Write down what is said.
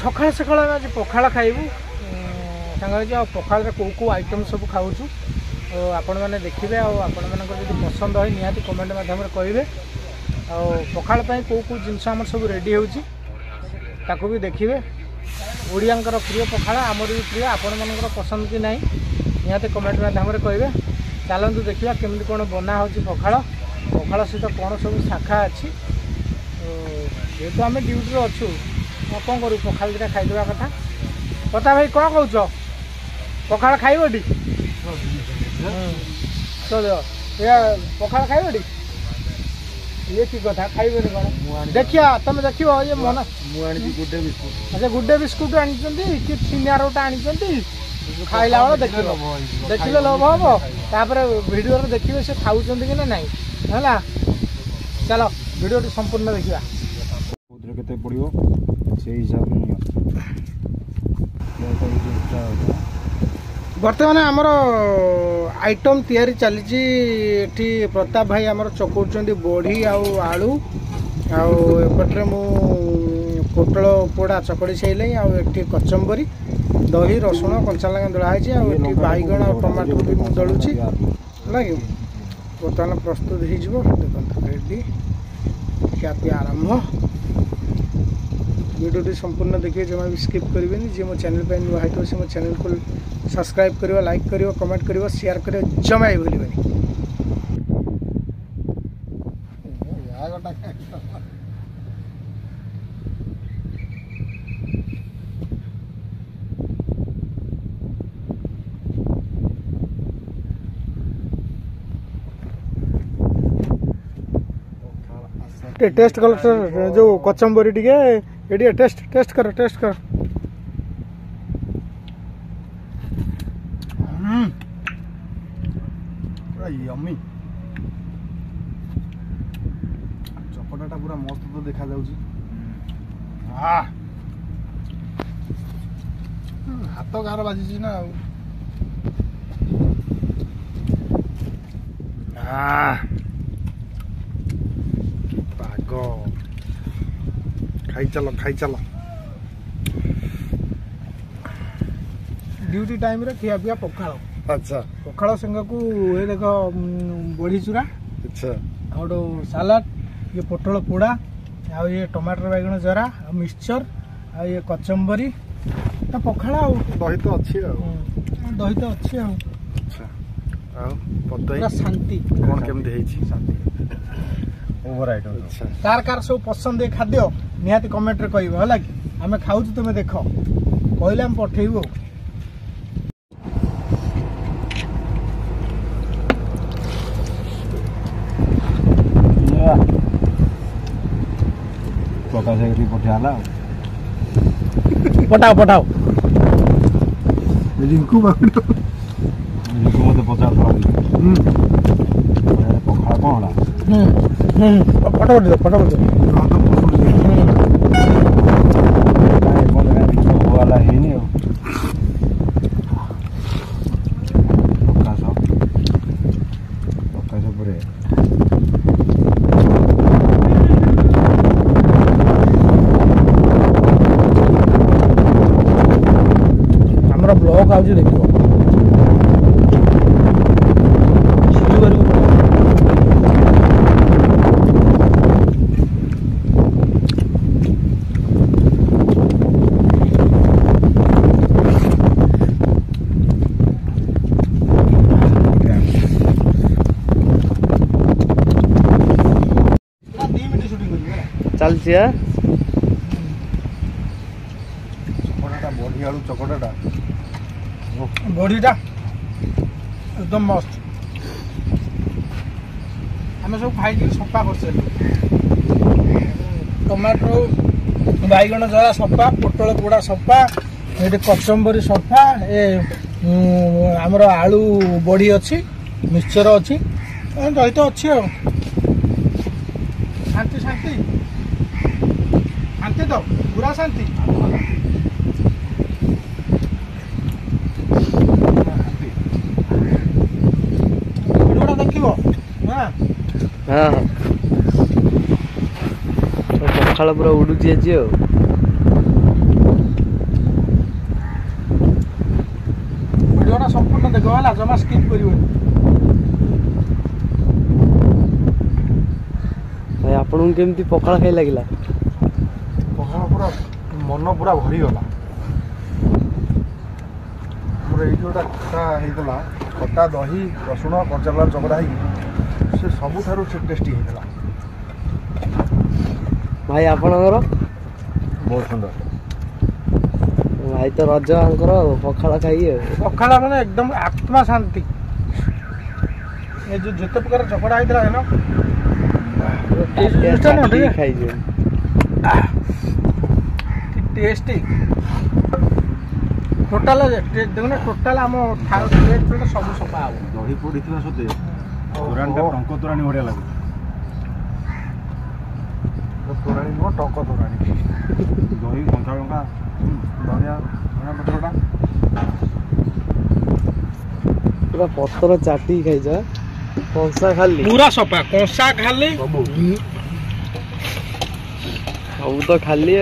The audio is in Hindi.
सकाळ सकाळ आज पखाळ खाइबू सांगे पखाड़ कौ कौ आइटम सब खाऊँ आपण मैंने देखिए आपण मान पसंद है निहाती कमेंट मध्यम कहे पखाड़ कौ कौ जिनस आम सब रेडी होता भी देखिए ओडिया प्रिय पखाड़ आमर भी प्रिय आपण मान पसंद कि नहीं निहाती कमेंट मध्यम कहे चलतु देखा केमी कौन बना हो पखाड़ पखाड़ सहित कौन सब शाखा अच्छी जेहेतु आम ड्यूटी अच्छू कौन करूँ पखाड़ दुटा खाईदेवा कथा पता भाई कौन कौच पखाड़ खाइबटी चलो या पखाड़ खाइबटी ये की कथा खाइबनी कौन देखिया तुम देखियो ये मन गुड्डे बिस्कुट अच्छा गुड्डे बिस्कुट आनी कि सिनियर रोटा आनी खाइला बेला देखिले लोभ हम तापर वीडियो देखिए से खाऊँ कि ना है चलो वीडियो संपूर्ण देखा केते पड़ियो से हिसाब बर्तमान आमर आइटम तैयारी चली प्रताप भाई आमर चकौन बड़ी आलू आउटे मु पोटल पोड़ा चकड़ी सारे आठी कचम्बरी दही रसुण कंचा लगा दलाही आठी बैगण और टमाटो भी मुझे दलुची है बर्तमान प्रस्तुत हो देखो रेडी ख्यापी आरंभ वीडियो संपूर्ण देखिए जमा भी स्किप करेंगे जी मो चैनल पे नुआ है से मो चैनल को सब्सक्राइब करियो लाइक करियो कमेंट करियो शेयर करियो जमा ही भूलिबनी टेस्ट कलर जो कचम्बरी टे टेस्ट कर यम्मी चकटाटा पूरा मस्त तो देखा जाउची हाथ गार बाजी ना खाई चलो ड्यूटी टाइम रे खिया पिया पखाड़ अच्छा पखाड़ संग को ये देख बड़ी चूरा अच्छा और सालाड ये पोटल पोड़ा आ ये टमाटर बैगण जरा मिक्सचर आ ये कचम्बरी तो पखाड़ दही तो अच्छी दही तो अच्छी अच्छा पूरा शांति कौन केमती है शांति ओवर आइटम कार कार सब पसंद है खाद्य निहाती कमेंट रे कहबो हला कि आमे खाऊ तुम देख कहले हम पठेबो प्रकाश से पठाला पठाओ रिंकू मत पचास पखाड़ कौन फटाफट वाला है नहीं पूरे हमारा ब्लॉग आज देखो चलती बड़ी आलू चकटाटा बड़ीटा एकदम मस्त आम सब खाई सफा कर टमाटो बैगण जरा सफा पोटल पोड़ा सफा ये कचम्बरी सफा आमर आलू बड़ी अच्छी मिक्सचर अच्छी दही तो अच्छी शांति शांति शांति तो पूरा शांति देखो हाँ पखाड़ पूरा उड़ुची आज गला जमा स्किप करिवनी भाई आपन केमती पखाल खाई लागिला पखाल पूरा मन पूरा भरी गला हमर एई जोटा खटा हेइतला खटा दही रसुण कंचालंका चकड़ा हेई से सबु थारु से टेस्टी हेइतला भाई आपनकर बहुत सुंदर भाई तो रज आंकर पखाल खाई पखाला माने एकदम आत्मा शांति ये जो जते प्रकार चकड़ा हेइतला है ना खाई जे टेस्टी टोटाल देखना टोटाल आम प्लेट सब सफा हम दही पड़ीथिला सते तोराणीटा टंक तोराणी बढिया लागु तोराणी नो टंक तोराणी दही कंचालंका धनिया धनिया पत्रटा पूरा पत्थर चाटी खाई जा कंसा खाली पूरा सफा कंसा खाली सब सब तो खाली